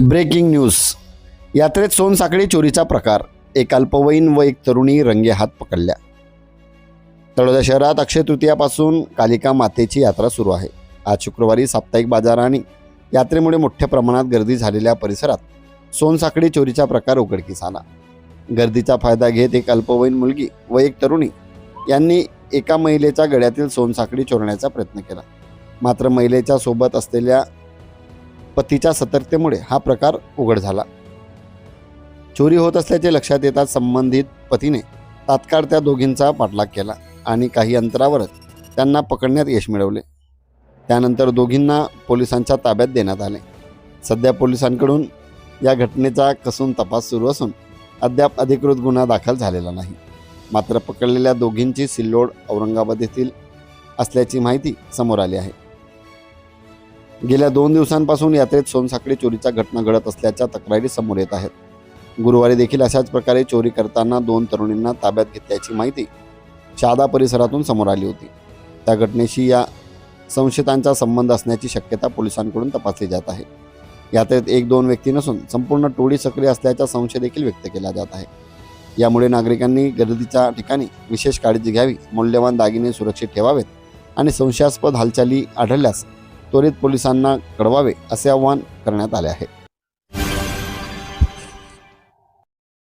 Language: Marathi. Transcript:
Breaking news. यात्रेत सोनसाखळी चोरीचा प्रकार, एक अल्पवयीन व एक तरुणी रंगेहात पकडल्या। तळोदा शहरात अक्षय तृतीयापासून कालिका मातेची यात्रा सुरू आहे। आज शुक्रवारी साप्ताहिक बाजार आणि यात्रेमुळे मोठ्या प्रमाणात गर्दी झालेल्या परिसरात सोनसाखळी चोरीचा प्रकार उघडकीस आला। गर्दीचा फायदा घेत एक अल्पवयीन मुलगी व एक तरुणी यांनी एका महिलेच्या गळ्यातील सोनसाखळी चोरण्याचा प्रयत्न केला। मात्र महिलेच्या सोबत असलेल्या पतीच्या सतर्कतेमुळे हा प्रकार उघड झाला। चोरी होत असल्याचे लक्षात येताच संबंधित पतीने तात्काळ त्या दोघींचा पाठलाग केला आणि काही अंतरावरच त्यांना पकडण्यात यश मिळवले। त्यानंतर दोघींना पोलिसांच्या ताब्यात देण्यात आले। सध्या पोलिसांकडून या घटनेचा कसून तपास सुरू असून अद्याप अधिकृत गुन्हा दाखल झालेला नाही। मात्र पकडलेल्या दोघींची सिल्लोड औरंगाबाद येथील असल्याची माहिती समोर आली आहे। गेल्या 2 दिवसांपासून यात्रेत सोनसाखळी चोरीच्या घटना घडत असल्याच्या तक्रारी समोर येत आहेत। गुरुवारी देखील अशाच प्रकारे चोरी करताना 2 तरुणींना ताब्यात घेतल्याची माहिती शहादा परिसरातून समोर आली होती। त्या घटनेशी या संशयितांचा संबंध असण्याची शक्यता पोलिसांकडून तपासली जात आहे। यात्रेत 1-2 व्यक्ती नसून संपूर्ण टोळी सक्रिय असल्याचा संशय देखील व्यक्त केला जात आहे। यामुळे नागरिकांनी गर्दीच्या ठिकाणी विशेष काळजी घ्यावी, मौल्यवान दागिने सुरक्षित ठेवावेत आणि संशयास्पद हालचाली आढळल्यास त्वरित पोलिसांना कळवावे असे आवाहन करण्यात आले आहे।